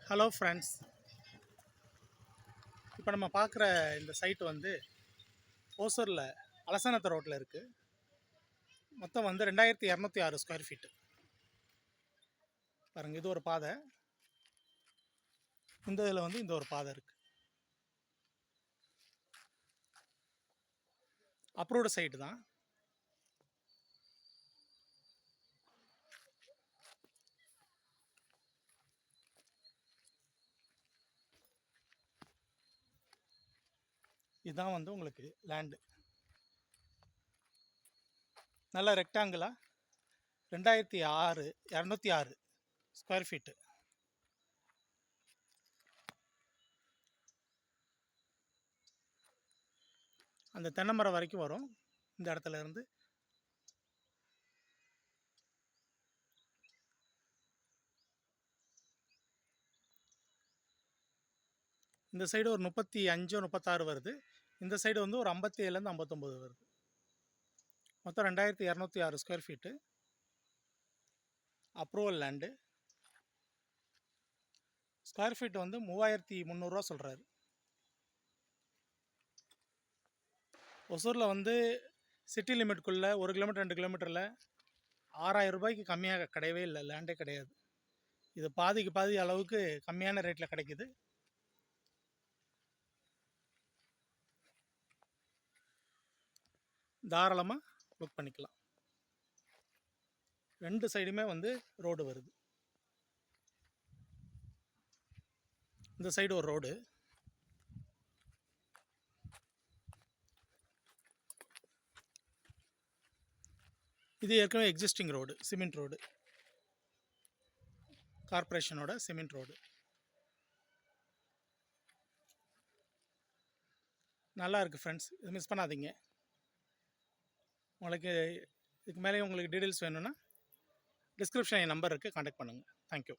Hello friends, இப்போ நம்ம பார்க்குற இந்த சைட் வந்து ஓசூரில் அலசனத்த ரோட்டில் இருக்குது. மொத்தம் வந்து 2206 ஸ்கொயர் ஃபீட்டு. பாருங்கள், இது ஒரு பாதை, இந்த இதில் வந்து இந்த ஒரு பாதை இருக்குது. அப்ரூவ்டு சைட்டு தான். இதுதான் வந்து உங்களுக்கு லேண்டு. நல்ல ரெக்டாங்கிளாக 206 ஸ்கொயர் ஃபீட்டு. அந்த தென்னை மரம் வரைக்கும் வரும். இந்த இடத்துல இருந்து இந்த சைடு ஒரு 35 36 வருது. இந்த சைடு வந்து ஒரு 57லேருந்து 59 வருது. மொத்தம் 2206 square feet. Approval land. Square feet வந்து 3300 சொல்கிறாரு. ஒசூரில் வந்து சிட்டி லிமிட்குள்ளே 1 கிலோமீட்டர் 2 கிலோமீட்டரில் 6000 ரூபாய்க்கு கம்மியாக கிடையவே இல்லை, லேண்டே கிடையாது. இது பாதிக்கு பாதி அளவுக்கு கம்மியான ரேட்டில் கிடைக்குது. தாராளமாக புக் பண்ணிக்கலாம். 2 சைடுமே வந்து ரோடு வருது. இந்த சைடு ஒரு ரோடு, இது ஏற்கனவே எக்ஸிஸ்டிங் ரோடு, சிமெண்ட் ரோடு, கார்பரேஷனோட சிமெண்ட் ரோடு. நல்லா இருக்குது ஃப்ரெண்ட்ஸ், இது மிஸ் பண்ணாதீங்க. உங்களுக்கு இதுக்கு மேலே உங்களுக்கு டீட்டெயில்ஸ் வேணும்னா டிஸ்கிரிப்ஷன் என் நம்பர் இருக்குது, கான்டாக்ட் பண்ணுங்கள். தேங்க்யூ.